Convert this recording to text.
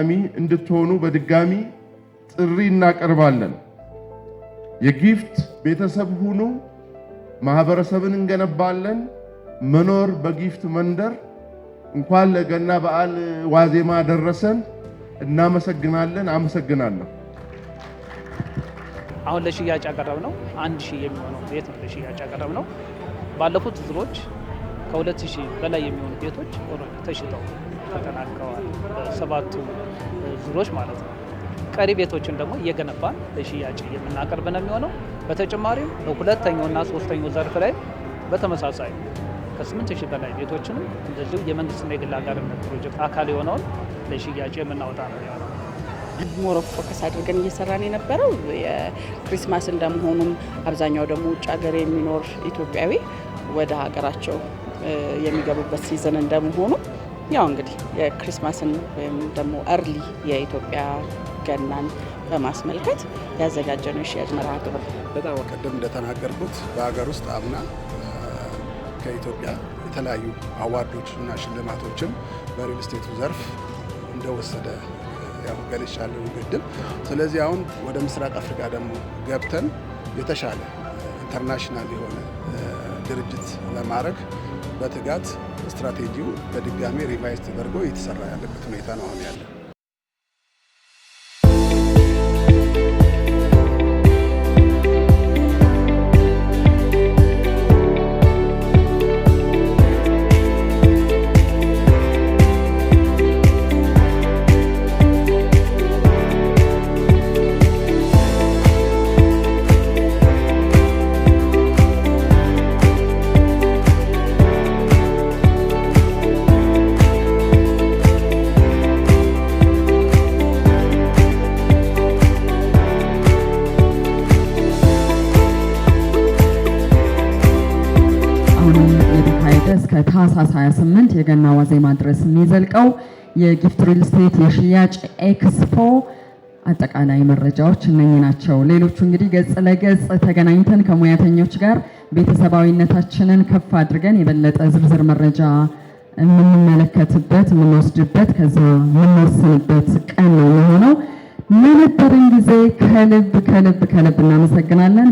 ተጠቃሚ እንድትሆኑ በድጋሚ ጥሪ እናቀርባለን። የጊፍት ቤተሰብ ሁኑ። ማህበረሰብን እንገነባለን። መኖር በጊፍት መንደር። እንኳን ለገና በዓል ዋዜማ ደረሰን። እናመሰግናለን። አመሰግናለሁ። አሁን ለሽያጭ ያቀረብነው 1000 የሚሆነው ቤት ነው ለሽያጭ ያቀረብነው። ባለፉት ዙሮች ከ2000 በላይ የሚሆኑ ቤቶች ተሽጠው ተጠናቀዋል። በሰባቱ ዙሮች ማለት ነው። ቀሪ ቤቶችን ደግሞ እየገነባን ለሽያጭ የምናቀርብ ነው የሚሆነው። በተጨማሪም በሁለተኛውና ሶስተኛው ዘርፍ ላይ በተመሳሳይ ከ8000 በላይ ቤቶችንም እንደዚሁ የመንግስትና የግል አጋርነት ፕሮጀክት አካል የሆነውን ለሽያጭ የምናወጣ ነው ያለው። ሞር ፎከስ አድርገን እየሰራን የነበረው የክሪስማስ እንደመሆኑም አብዛኛው ደግሞ ውጭ ሀገር የሚኖር ኢትዮጵያዊ ወደ ሀገራቸው የሚገቡበት ሲዝን እንደመሆኑ ያው እንግዲህ የክሪስማስን ወይም ደግሞ እርሊ የኢትዮጵያ ገናን በማስመልከት ያዘጋጀነው የሽያጭ መርሃ ግብር። በጣም ቀደም እንደተናገርኩት በሀገር ውስጥ አምና ከኢትዮጵያ የተለያዩ አዋርዶች እና ሽልማቶችን በሪል ስቴቱ ዘርፍ እንደወሰደ ያው ገልጫለሁ ግድም። ስለዚህ አሁን ወደ ምስራቅ አፍሪካ ደግሞ ገብተን የተሻለ ኢንተርናሽናል የሆነ ድርጅት ለማድረግ በትጋት ስትራቴጂው በድጋሚ ሪቫይዝ ተደርጎ እየተሰራ ያለበት ሁኔታ ነው አሁን ያለው። እስከ ታህሳስ 28 የገና ዋዜማ ድረስ የሚዘልቀው የጊፍት ሪል ስቴት የሽያጭ ኤክስፖ አጠቃላይ መረጃዎች እነኚህ ናቸው። ሌሎቹ እንግዲህ ገጽ ለገጽ ተገናኝተን ከሙያተኞች ጋር ቤተሰባዊነታችንን ከፍ አድርገን የበለጠ ዝርዝር መረጃ የምንመለከትበት የምንወስድበት ከዛ የምንወስንበት ቀን ነው የሚሆነው። ለነበረን ጊዜ ከልብ እናመሰግናለን።